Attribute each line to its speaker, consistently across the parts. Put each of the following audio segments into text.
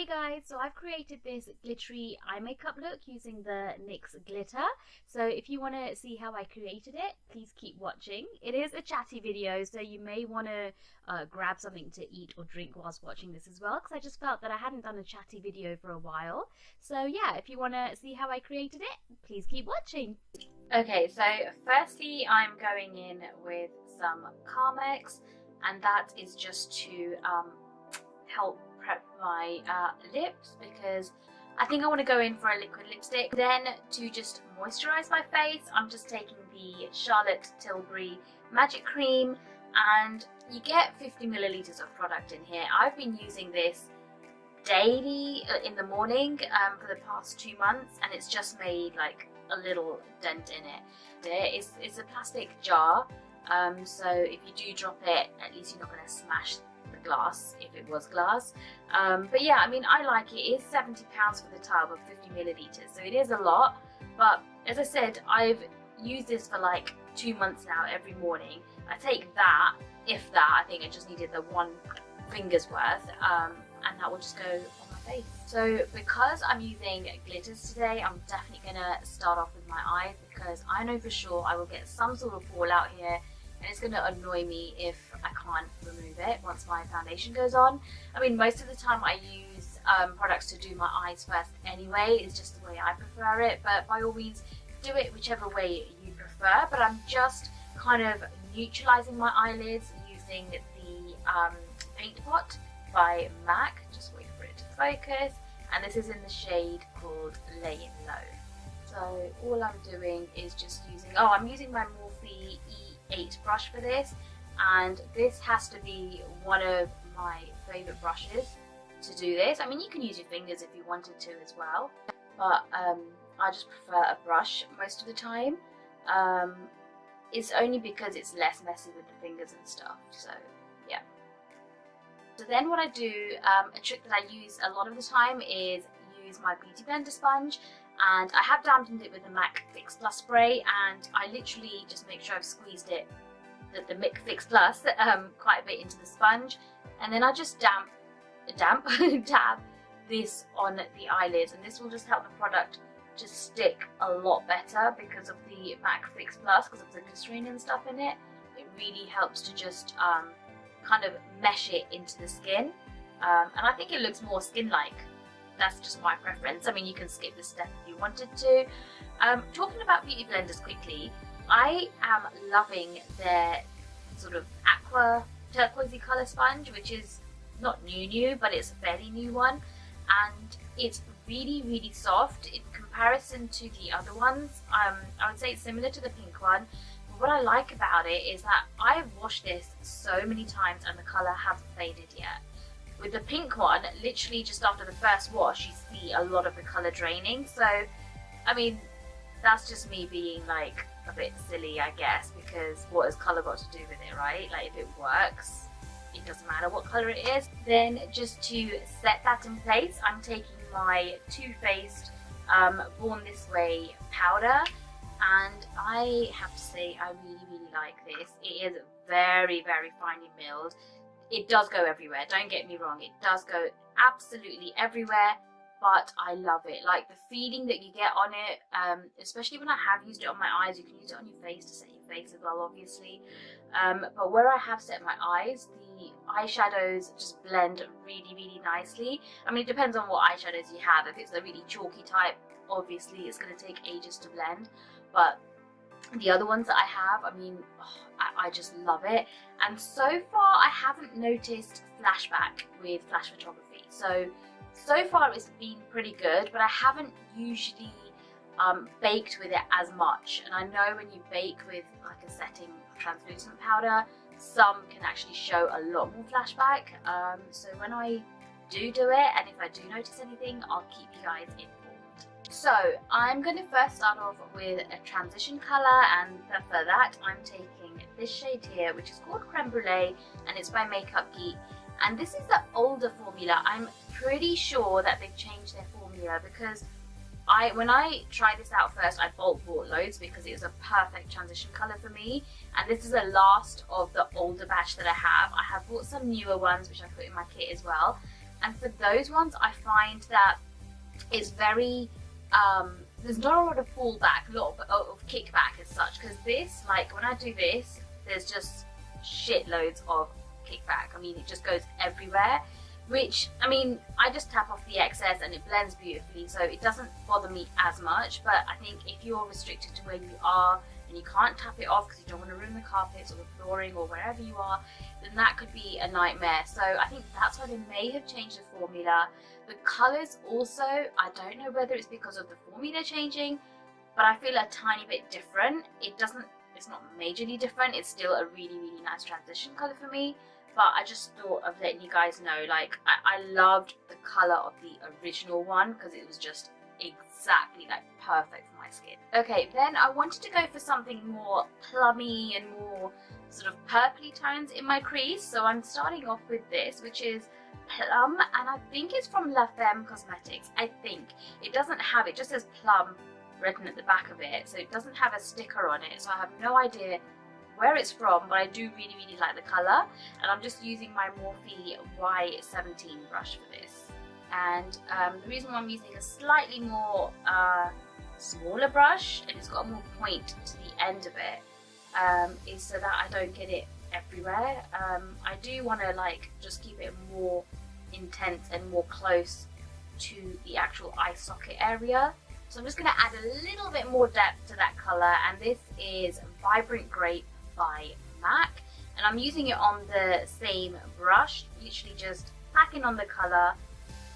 Speaker 1: Hey guys, so I've created this glittery eye makeup look using the NYX glitter. So if you want to see how I created it, please keep watching. It is a chatty video, so you may want to grab something to eat or drink whilst watching this as well, because I just felt that I hadn't done a chatty video for a while. So yeah, if you want to see how I created it, please keep watching. Okay, so firstly I'm going in with some Carmex, and that is just to help prep my lips, because I think I want to go in for a liquid lipstick. Then to just moisturize my face, I'm just taking the Charlotte Tilbury Magic Cream, and you get 50 milliliters of product in here. I've been using this daily in the morning for the past 2 months, and it's just made like a little dent in it. It's a plastic jar, so if you do drop it, at least you're not going to smash the glass if it was glass. But yeah, I mean, I like it. It is £70 for the tub of 50 milliliters, so it is a lot. But as I said, I've used this for like 2 months now every morning. I take that, if that, I think I just needed the 1 finger's worth, and that will just go on my face. So because I'm using glitters today, I'm definitely gonna start off with my eyes, because I know for sure I will get some sort of fallout here, and it's going to annoy me if I can't remove it once my foundation goes on. I mean, most of the time I use products to do my eyes first anyway. It's just the way I prefer it, but by all means do it whichever way you prefer. But I'm just kind of neutralizing my eyelids using the Paintpot by MAC. Just wait for it to focus, and this is in the shade called Layin Low. So all I'm doing is just using, I'm using my Morphe 8 brush for this, and this has to be one of my favorite brushes to do this. I mean, you can use your fingers if you wanted to as well, but I just prefer a brush most of the time. It's only because it's less messy with the fingers and stuff, so yeah. So then what I do, a trick that I use a lot of the time, is use my beauty blender sponge, and I have dampened it with the MAC Fix Plus spray, and I literally just make sure I've squeezed it, the MAC Fix Plus, quite a bit into the sponge, and then I just dab this on the eyelids, and this will just help the product to stick a lot better because of the MAC Fix Plus, because of the glycerin and stuff in it. It really helps to just kind of mesh it into the skin, and I think it looks more skin-like. That's just my preference. I mean, you can skip this step if you wanted to. Talking about beauty blenders quickly, I am loving their sort of aqua turquoisey colour sponge, which is not new, but it's a fairly new one, and it's really soft in comparison to the other ones. I would say it's similar to the pink one, but what I like about it is that I've washed this so many times and the colour hasn't faded yet. With the pink one, literally just after the first wash, you see a lot of the colour draining. So, I mean, that's just me being like a bit silly, I guess, because what has colour got to do with it, right? Like, if it works, it doesn't matter what colour it is. Then just to set that in place, I'm taking my Too Faced Born This Way powder, and I have to say I really like this. It is very finely milled. It does go everywhere, don't get me wrong, it does go absolutely everywhere, but I love it. Like, the feeling that you get on it, especially when I have used it on my eyes. You can use it on your face to set your face as well, obviously, but where I have set my eyes, the eyeshadows just blend really nicely. I mean, it depends on what eyeshadows you have. If it's a really chalky type, obviously it's going to take ages to blend, but the other ones that I have, I mean, I just love it. And so far I haven't noticed flashback with flash photography, so far it's been pretty good, but I haven't usually baked with it as much. And I know when you bake with like a setting translucent powder, some can actually show a lot more flashback, so when I do it, and if I do notice anything, I'll keep you guys informed. So I'm going to first start off with a transition colour, and for that I'm taking this shade here, which is called Creme Brulee, and it's by Geek. And this is the older formula. I'm pretty sure that they've changed their formula, because when I tried this out first, I bulk bought loads because it was a perfect transition colour for me, and this is the last of the older batch that I have. I have bought some newer ones which I put in my kit as well, And for those ones, I find that it's very, there's not a lot of fallback, a lot of kickback as such, because this, like when I do this, there's just shitloads of kickback. I mean, it just goes everywhere, which, I mean, I just tap off the excess and it blends beautifully, so it doesn't bother me as much. But I think if you're restricted to where you are and you can't tap it off because you don't want to ruin the carpets or the flooring or wherever you are, then that could be a nightmare. So I think that's why they may have changed the formula. The colours also, I don't know whether it's because of the formula changing, but I feel a tiny bit different. It's not majorly different, it's still a really, really nice transition colour for me. But I just thought of letting you guys know, like, I loved the colour of the original one because it was just exactly like perfect for my skin. Okay, then I wanted to go for something more plummy and more sort of purpley tones in my crease. So I'm starting off with this, which is Plum, and I think it's from Femme Cosmetics. I think it doesn't have, it just says Plum written at the back of it, so it doesn't have a sticker on it, so I have no idea where it's from, but I do really, really like the colour. And I'm just using my Morphe Y17 brush for this. And the reason why I'm using a slightly more smaller brush, and it's got a more point to the end of it, is so that I don't get it everywhere. I do want to like just keep it more intense and more close to the actual eye socket area. So I'm just going to add a little bit more depth to that colour, and this is Vibrant Grape by MAC, and I'm using it on the same brush, literally just packing on the colour,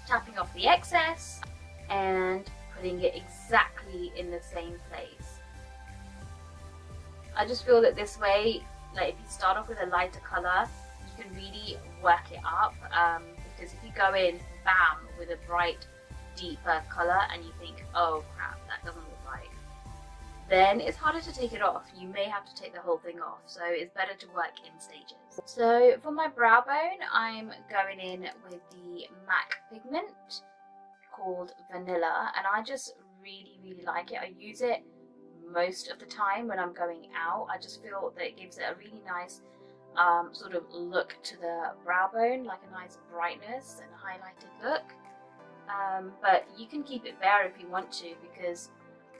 Speaker 1: tapping off the excess and putting it exactly in the same place. I just feel that this way, like if you start off with a lighter colour, you can really work it up, because if you go in bam with a bright deeper colour and you think, oh crap, that doesn't look right, then it's harder to take it off. You may have to take the whole thing off, so it's better to work in stages. So for my brow bone, I'm going in with the MAC pigment called Vanilla, and I just really, really like it. I use it most of the time when I'm going out. I just feel that it gives it a really nice sort of look to the brow bone, like a nice brightness and highlighted look. But you can keep it bare if you want to, because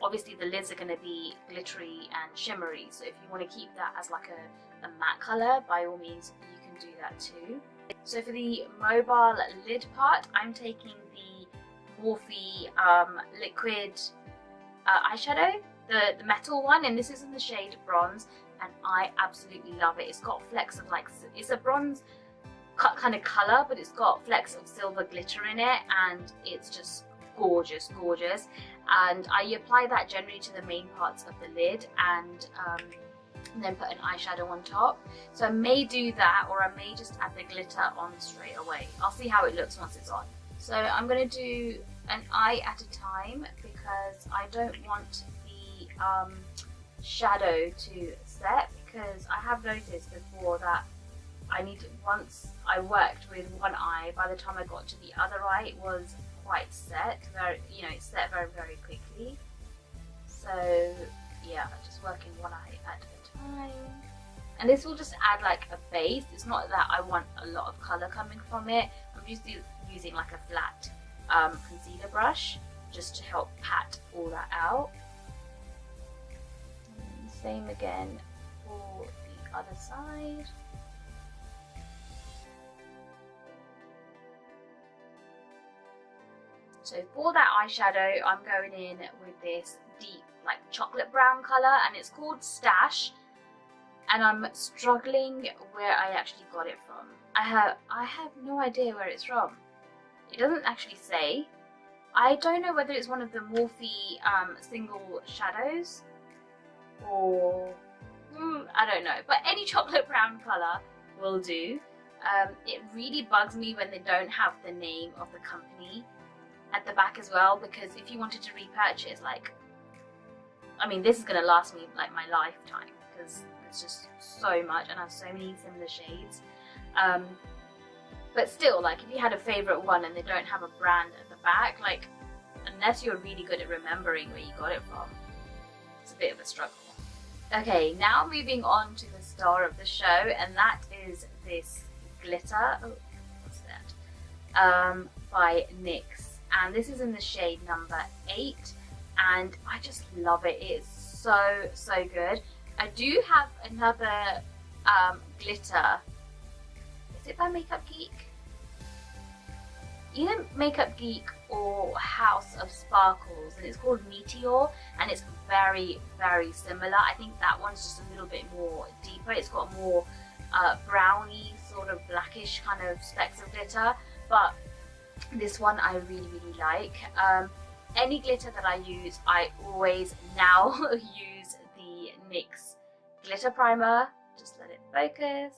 Speaker 1: obviously the lids are going to be glittery and shimmery, so if you want to keep that as like a matte colour, by all means you can do that too. So for the mobile lid part, I'm taking the Morphe liquid eyeshadow, the metal one, and this is in the shade Bronze, and I absolutely love it. It's got flecks of like, it's a bronze kind of colour, but it's got flecks of silver glitter in it, and it's just gorgeous, gorgeous. And I apply that generally to the main parts of the lid, and then put an eyeshadow on top. So I may do that, or I may just add the glitter on straight away. I'll see how it looks once it's on. So I'm going to do an eye at a time, because I don't want the shadow to set, because I have noticed before that I need to, once I worked with one eye, by the time I got to the other eye it was quite set, very, you know, it's set very, very quickly. So yeah, just working one eye at a time. And this will just add like a base. It's not that I want a lot of colour coming from it. I'm just using like a flat concealer brush just to help pat all that out. And same again for the other side. So for that eyeshadow, I'm going in with this deep like chocolate brown colour, and it's called Stash, and I'm struggling where I actually got it from. I have no idea where it's from. It doesn't actually say. I don't know whether it's one of the Morphe single shadows, or I don't know, but any chocolate brown colour will do. It really bugs me when they don't have the name of the company at the back as well, because if you wanted to repurchase, like, I mean, this is going to last me like my lifetime, because it's just so much and I have so many similar shades. But still, like, if you had a favourite one and they don't have a brand at the back, like, unless you're really good at remembering where you got it from, it's a bit of a struggle. Okay, now moving on to the star of the show, and that is this glitter. Oh, what's that? by NYX, and this is in the shade number 8, and I just love it. It's so good. I do have another glitter. Is it by Makeup Geek? Either Makeup Geek or House of Sparkles, and it's called Meteor, and it's very similar. I think that one's just a little bit more deeper. It's got more browny, sort of blackish kind of specks of glitter, but this one I really like. Any glitter that I use, I always now use the NYX glitter primer. Just let it focus.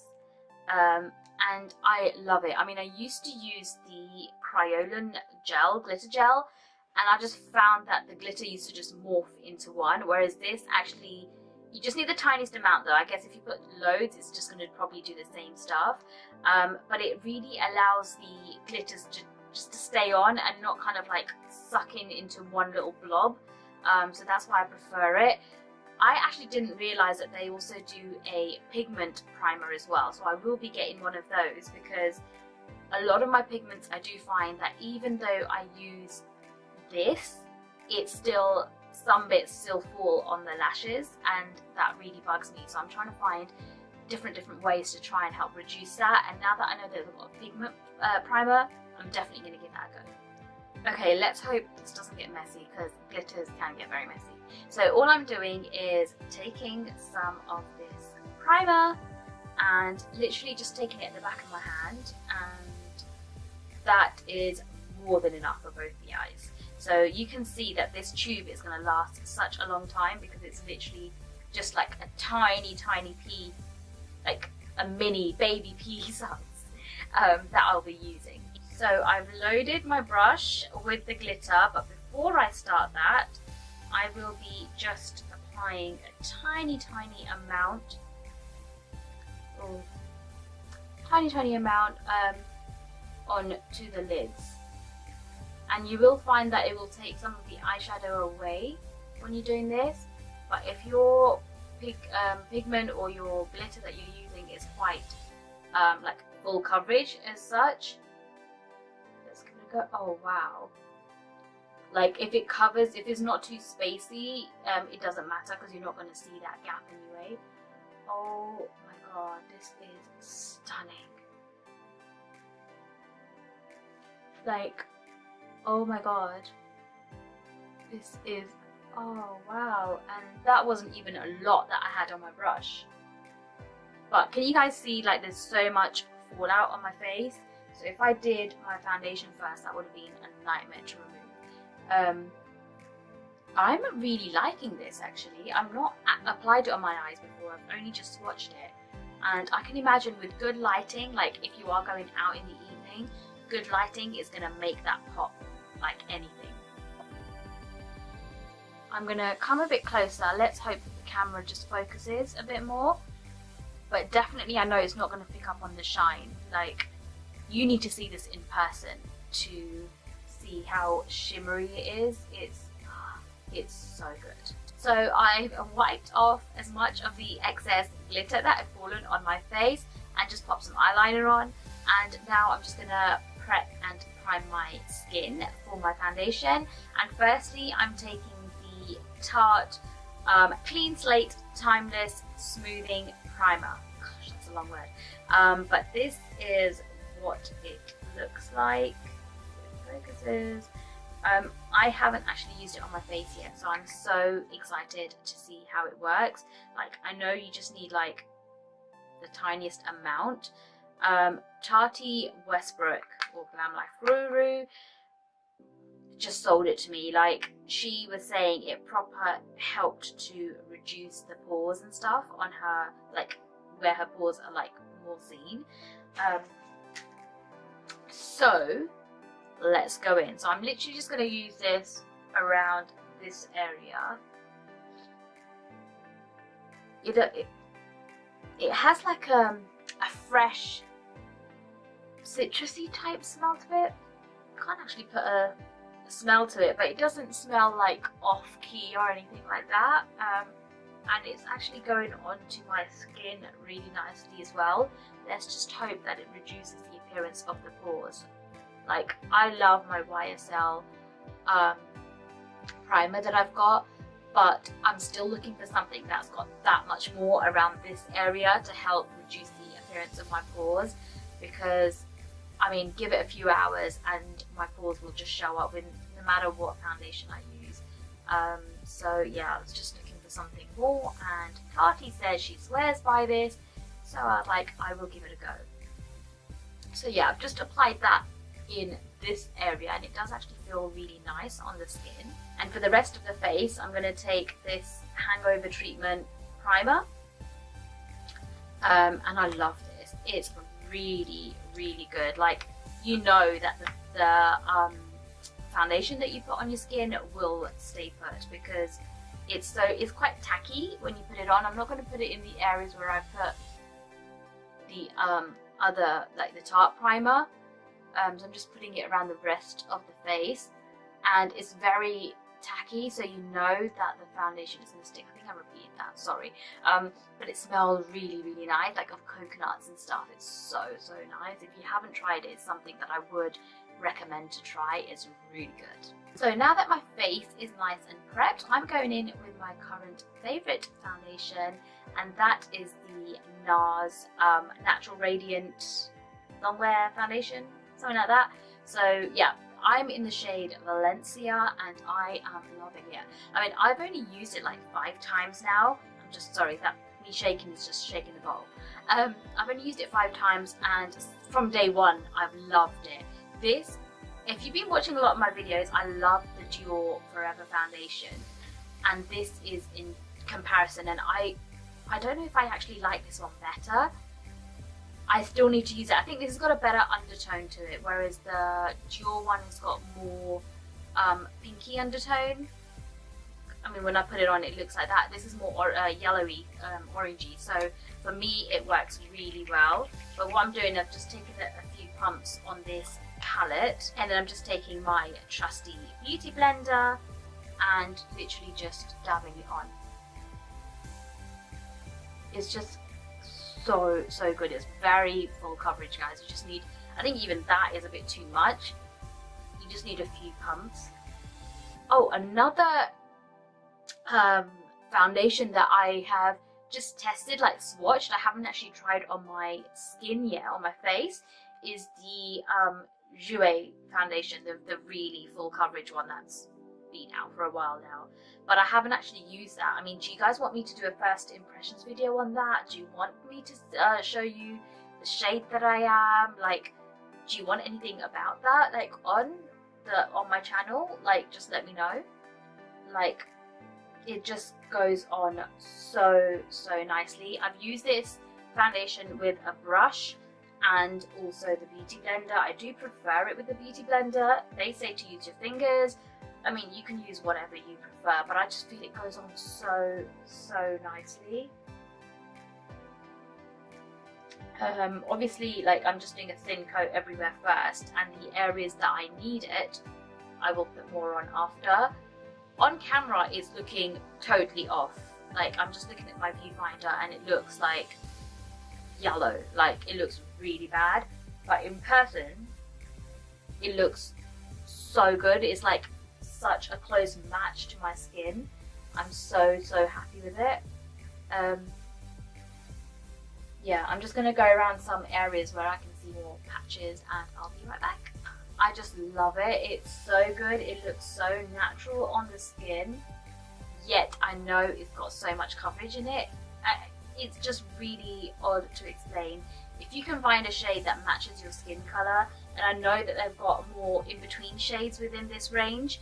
Speaker 1: And I love it. I mean, I used to use the Crayolan gel, glitter gel, and I just found that the glitter used to just morph into one, whereas this actually, you just need the tiniest amount though. I guess if you put loads, it's just going to probably do the same stuff. But it really allows the glitters to just to stay on and not kind of like sucking into one little blob. So that's why I prefer it. I actually didn't realise that they also do a pigment primer as well, so I will be getting one of those, because a lot of my pigments, I do find that even though I use this, it's still, some bits still fall on the lashes, and that really bugs me. So I'm trying to find different ways to try and help reduce that, and now that I know there's a lot of pigment primer, I'm definitely going to give that a go. Okay, let's hope this doesn't get messy, because glitters can get very messy. So all I'm doing is taking some of this primer and literally just taking it in the back of my hand, and that is more than enough for both the eyes. So you can see that this tube is going to last such a long time, because it's literally just like a tiny pea, like a mini baby pea size that I'll be using. So I've loaded my brush with the glitter, but before I start that, I will be just applying a tiny amount, tiny amount onto the lids. And you will find that it will take some of the eyeshadow away when you're doing this, but if your pigment or your glitter that you're using is quite like full coverage as such, let's give it a go. Oh wow. Like if it covers, if it's not too spacey, it doesn't matter, because you're not going to see that gap anyway. Oh my god, this is stunning. Like, oh my god, this is, oh wow. And that wasn't even a lot that I had on my brush. But can you guys see, like, there's so much fallout on my face? So if I did my foundation first, that would have been a nightmare to remove. I'm really liking this actually. I've not applied it on my eyes before, I've only just swatched it, and I can imagine with good lighting, like if you are going out in the evening, good lighting is going to make that pop like anything. I'm going to come a bit closer. Let's hope that the camera just focuses a bit more, but definitely I know it's not going to pick up on the shine. Like, you need to see this in person to see how shimmery it is. It's so good. So I've wiped off as much of the excess glitter that had fallen on my face and just popped some eyeliner on, and now I'm just gonna prep and prime my skin for my foundation. And firstly, I'm taking the Tarte Clean Slate Timeless Smoothing Primer. Gosh, that's a long word. But this is what it looks like. Focuses. I haven't actually used it on my face yet, so I'm so excited to see how it works. Like, I know you just need like the tiniest amount. Tarte Westbrook, or Glam Life Guru, just sold it to me. Like, she was saying it proper helped to reduce the pores and stuff on her, like where her pores are like more seen. So let's go in. So I'm literally just going to use this around this area. It has like a fresh citrusy type smell to it. I can't actually put a smell to it, but it doesn't smell like off key or anything like that. And it's actually going onto my skin really nicely as well. Let's just hope that it reduces the appearance of the pores. Like, I love my YSL primer that I've got, but I'm still looking for something that's got that much more around this area to help reduce the appearance of my pores, because I mean, give it a few hours and my pores will just show up with no matter what foundation I use. So yeah, I was just looking for something more, and Tarte says she swears by this, so I was like, I will give it a go. So yeah, I've just applied that in this area, and it does actually feel really nice on the skin. And for the rest of the face, I'm going to take this Hangover treatment primer, and I love this. It's really, really good. Like, you know that the foundation that you put on your skin will stay put, because it's quite tacky when you put it on. I'm not going to put it in the areas where I put the other, like the Tarte primer. So I'm just putting it around the rest of the face, and it's very tacky, so you know that the foundation is going to stick. I think I repeated that, sorry. But it smells really, really nice, like of coconuts and stuff. It's so, so nice. If you haven't tried it, it's something that I would recommend to try. It's really good. So now that my face is nice and prepped, I'm going in with my current favourite foundation, and that is the Nars Natural Radiant Longwear foundation, something like that. So yeah, I'm in the shade Valencia, and I am loving it. I mean, I've only used it like 5 times now. I'm just sorry, that me shaking is just shaking the bowl. I've only used it 5 times, and from day one I've loved it. This, if you've been watching a lot of my videos, I love the Dior Forever foundation, and this is in comparison, and I don't know if I actually like this one better. I still need to use it. I think this has got a better undertone to it, whereas the Dior one has got more pinky undertone. I mean, when I put it on, it looks like that. This is more yellowy, orangey. So for me, it works really well. But what I'm doing, I've just taken a few pumps on this palette, and then I'm just taking my trusty beauty blender and literally just dabbing it on. It's just so, so good. It's very full coverage, guys. You just need, I think even that is a bit too much. You just need a few pumps. Oh, another foundation that I have just tested, like swatched, I haven't actually tried on my skin yet, on my face, is the Jouer foundation, the really full coverage one that's been out for a while now. But I haven't actually used that. I mean, do you guys want me to do a first impressions video on that? Do you want me to show you the shade that I am? Like, do you want anything about that, like on my channel? Like, just let me know. Like, it just goes on so, so nicely. I've used this foundation with a brush and also the beauty blender. I do prefer it with the beauty blender. They say to use your fingers. I mean, you can use whatever you prefer, but I just feel it goes on so, so nicely. Obviously, like, I'm just doing a thin coat everywhere first, and the areas that I need it, I will put more on after. On camera, it's looking totally off. Like, I'm just looking at my viewfinder and it looks like yellow. Like, it looks really bad. But in person, it looks so good. It's like such a close match to my skin. I'm so, so happy with it. Yeah, I'm just going to go around some areas where I can see more patches, and I'll be right back. I just love it. It's so good. It looks so natural on the skin, yet I know it's got so much coverage in it. It's just really odd to explain. If you can find a shade that matches your skin colour, and I know that they've got more in-between shades within this range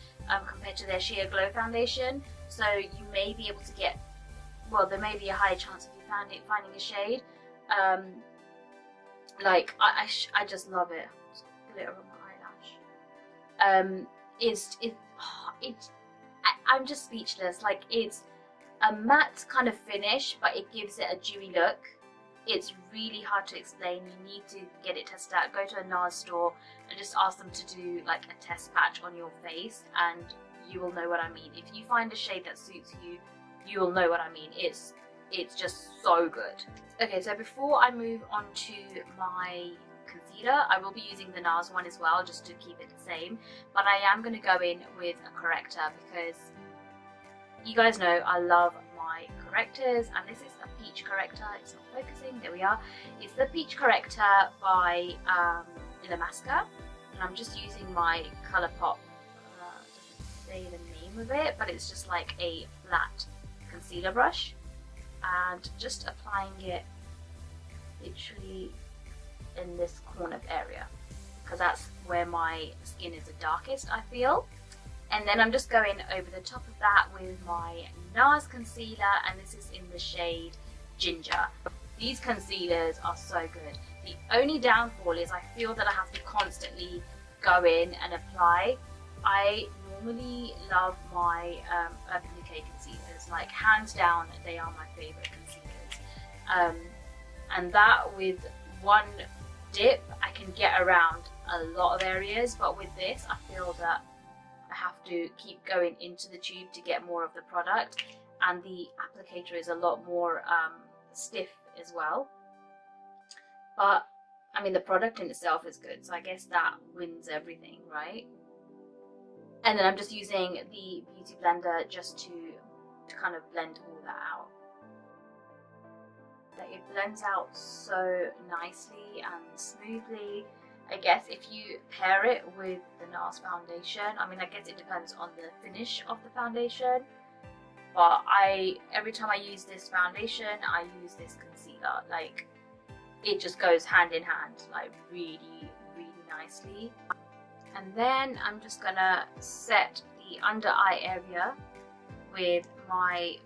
Speaker 1: compared to their Sheer Glow foundation, so you may be able to get, well, there may be a higher chance of you finding a shade. Like, I just love it. Glitter on my eyelash. I'm just speechless. Like, it's a matte kind of finish, but it gives it a dewy look. It's really hard to explain. You need to get it tested out. Go to a Nars store and just ask them to do like a test patch on your face, and you will know what I mean. If you find a shade that suits you, you will know what I mean. It's just so good. Okay, so before I move on to my concealer. I will be using the Nars one as well, just to keep it the same, but I am going to go in with a corrector because you guys know I love my correctors, and this is a peach corrector. It's not focusing, there we are. It's the peach corrector by Illamasqua, and I'm just using my Colourpop, doesn't say the name of it, but it's just like a flat concealer brush, and just applying it literally in this corner area because that's where my skin is the darkest, I feel. And then I'm just going over the top of that with my Nars concealer, and this is in the shade Ginger. These concealers are so good. The only downfall is I feel that I have to constantly go in and apply. I normally love my Urban Decay concealers, like hands down they are my favourite concealers. And that with one dip I can get around a lot of areas, but with this I feel that I have to keep going into the tube to get more of the product, and the applicator is a lot more stiff as well. But I mean, the product in itself is good, so I guess that wins everything, right? And then I'm just using the beauty blender just to kind of blend all that out. It blends out so nicely and smoothly. I guess if you pair it with the Nars foundation, I mean, I guess it depends on the finish of the foundation, but every time I use this foundation, I use this concealer. Like, it just goes hand in hand, like really, really nicely. And then I'm just gonna set the under eye area with my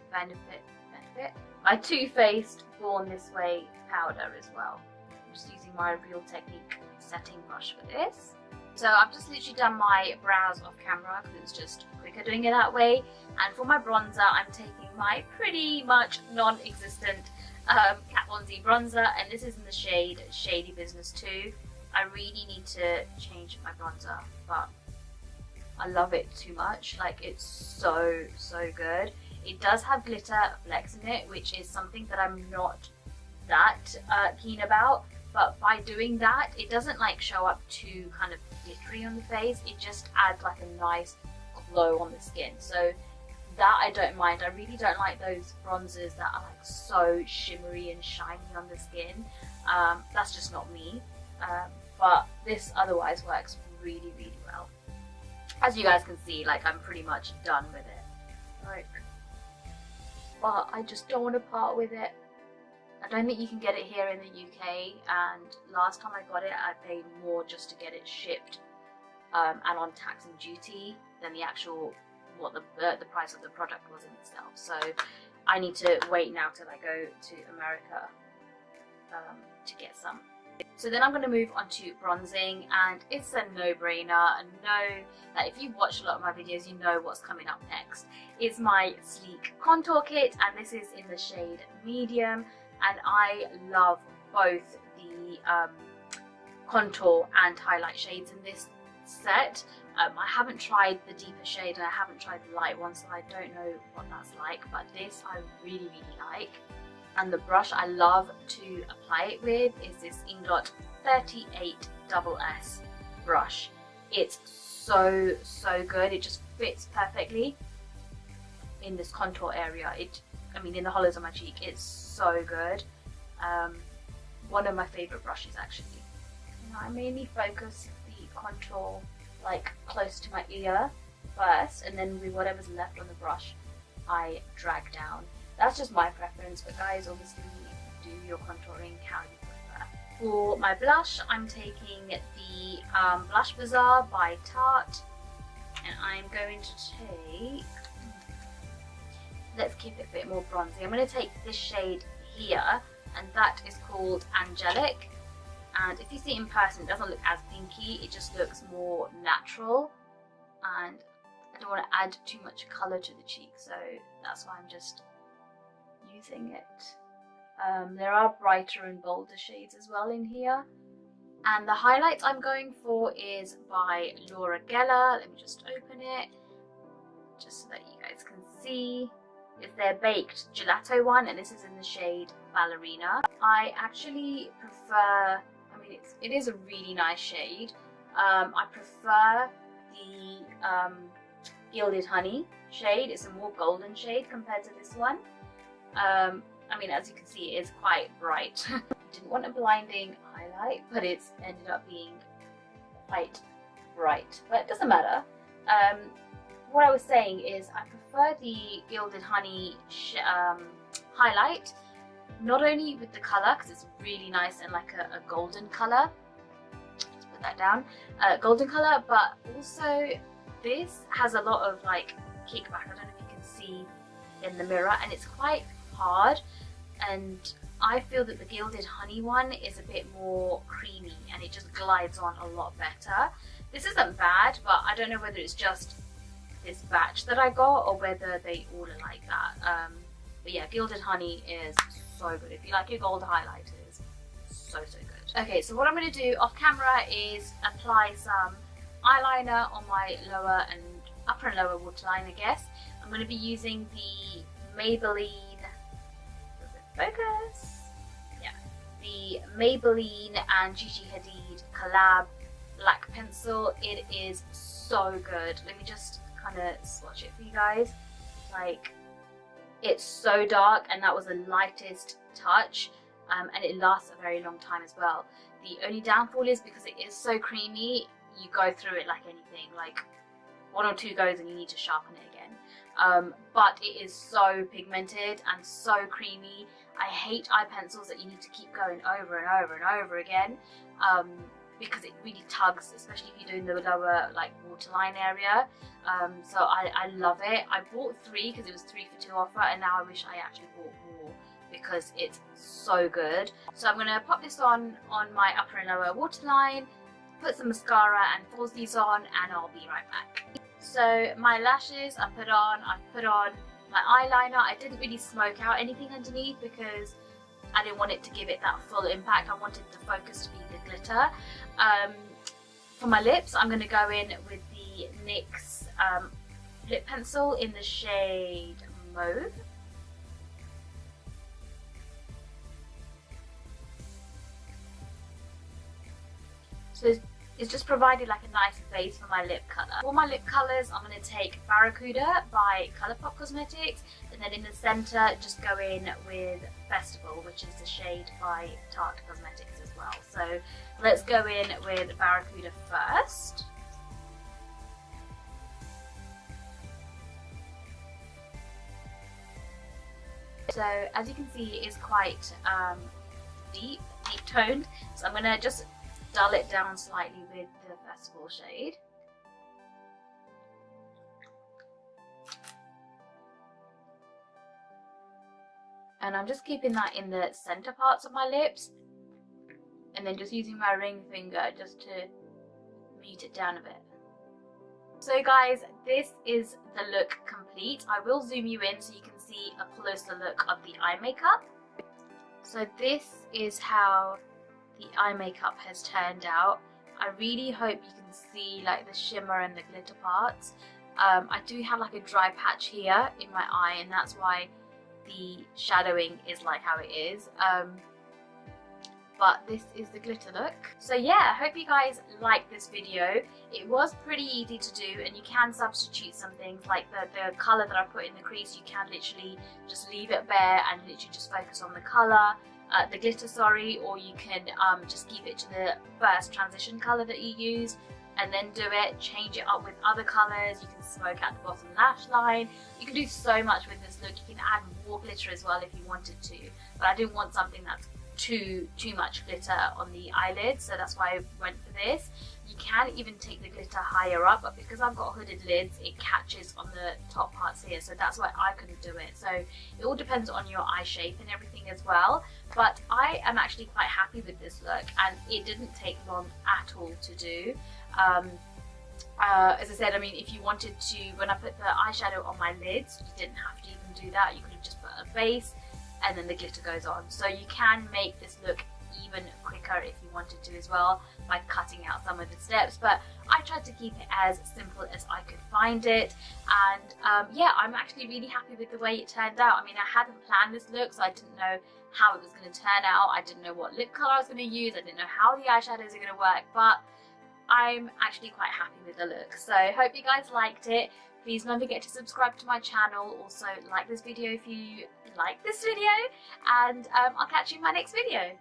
Speaker 1: my Too Faced Born This Way powder as well. I'm just using my Real Technique setting brush for this. So I've just literally done my brows off camera because it's just quicker doing it that way. And for my bronzer, I'm taking my pretty much non-existent Kat Von D bronzer, and this is in the shade Shady Business 2. I really need to change my bronzer, but I love it too much. Like, it's so good. It does have glitter flecks in it, which is something that I'm not that keen about, but by doing that, it doesn't like show up too kind of glittery on the face. It just adds like a nice glow on the skin, so that I don't mind. I really don't like those bronzers that are like so shimmery and shiny on the skin. That's just not me, but this otherwise works really, really well. As you guys can see, like, I'm pretty much done with it, like, but I just don't want to part with it. I don't think you can get it here in the UK, and last time I got it I paid more just to get it shipped and on tax and duty than the actual what the price of the product was in itself. So I need to wait now till I go to America to get some. So then I'm going to move on to bronzing, and it's a no-brainer. I know that if you've watched a lot of my videos, you know what's coming up next. It's my Sleek contour kit, and this is in the shade Medium, and I love both the contour and highlight shades in this set. I haven't tried the deeper shade and I haven't tried the light one, so I don't know what that's like, but this I really, really like. And the brush I love to apply it with is this Inglot 38SS brush. It's so good. It just fits perfectly in this contour area. I mean, in the hollows of my cheek. It's so good. One of my favorite brushes, actually. You know, I mainly focus the contour like close to my ear first, and then with whatever's left on the brush I drag down. That's just my preference, but guys, obviously do your contouring how you prefer. For my blush, I'm taking the Blush Bazaar by Tarte, and I'm going to take, let's keep it a bit more bronzy, I'm going to take this shade here, and that is called Angelic. And if you see it in person, it doesn't look as pinky, it just looks more natural, and I don't want to add too much colour to the cheek, so that's why I'm just using it. There are brighter and bolder shades as well in here. And the highlight I'm going for is by Laura Geller. Let me just open it, just so that you guys can see. It's their baked gelato one, and this is in the shade Ballerina. I actually prefer, I mean, it is a really nice shade. I prefer the Gilded Honey shade. It's a more golden shade compared to this one. I mean, as you can see, it is quite bright. Didn't want a blinding highlight, but it's ended up being quite bright, but it doesn't matter. What I was saying is I prefer the Gilded Honey highlight, not only with the colour, because it's really nice and like a golden colour. Let's put that down. Golden colour, but also this has a lot of like kickback. I don't know if you can see in the mirror, and it's quite hard, and I feel that the Gilded Honey one is a bit more creamy and it just glides on a lot better. This isn't bad, but I don't know whether it's just this batch that I got or whether they all are like that. But yeah, Gilded Honey is so good. If you like your gold highlighters, so good. Okay, so what I'm going to do off camera is apply some eyeliner on my lower and upper and lower waterline, I guess. I'm going to be using the Maybelline, does it focus? Yeah, the Maybelline and Gigi Hadid collab black pencil. It is so good. Let me just kind of swatch it for you guys. Like, it's so dark, and that was the lightest touch, and it lasts a very long time as well. The only downfall is because it is so creamy, you go through it like anything, like 1 or 2 goes and you need to sharpen it again. But it is so pigmented and so creamy. I hate eye pencils that you need to keep going over and over and over again, because it really tugs, especially if you're doing the lower like waterline area. So I love it. I bought 3 because it was 3 for 2 offer, and now I wish I actually bought more because it's so good. So I'm going to pop this on my upper and lower waterline, put some mascara and false these on, and I'll be right back. So my lashes I put on, I've put on my eyeliner. I didn't really smoke out anything underneath because I didn't want it to give it that full impact. I wanted the focus to be the glitter. For my lips, I'm going to go in with the NYX lip pencil in the shade Mauve. So it's just provided like a nice base for my lip colour. For my lip colours, I'm going to take Barracuda by Colourpop Cosmetics, and then in the centre just go in with Festival, which is the shade by Tarte Cosmetics as well. So let's go in with Barracuda first. So as you can see, it is quite deep toned, so I'm going to just dull it down slightly with the Festival shade. And I'm just keeping that in the center parts of my lips, and then just using my ring finger just to mute it down a bit. So guys, this is the look complete. I will zoom you in so you can see a closer look of the eye makeup. So this is how the eye makeup has turned out. I really hope you can see like the shimmer and the glitter parts. I do have like a dry patch here in my eye, and that's why the shadowing is like how it is. But this is the glitter look. So yeah, I hope you guys liked this video. It was pretty easy to do, and you can substitute some things like the colour that I put in the crease. You can literally just leave it bare and literally just focus on the colour. The glitter, sorry, or you can just keep it to the first transition colour that you use, and then do it, change it up with other colours. You can smoke out the bottom lash line. You can do so much with this look. You can add more glitter as well if you wanted to, but I didn't want something that's too much glitter on the eyelids, so that's why I went for this. You can even take the glitter higher up, but because I've got hooded lids, it catches on the top parts here, so that's why I couldn't do it. So it all depends on your eye shape and everything as well, but I am actually quite happy with this look, and it didn't take long at all to do. As I said, I mean, if you wanted to, when I put the eyeshadow on my lids, you didn't have to even do that. You could have just put a base and then the glitter goes on. So you can make this look even even quicker if you wanted to as well, by cutting out some of the steps. But I tried to keep it as simple as I could find it, and yeah, I'm actually really happy with the way it turned out. I mean, I hadn't planned this look, so I didn't know how it was going to turn out. I didn't know what lip colour I was going to use, I didn't know how the eyeshadows are going to work, but I'm actually quite happy with the look. So hope you guys liked it. Please don't forget to subscribe to my channel. Also like this video if you like this video, and I'll catch you in my next video.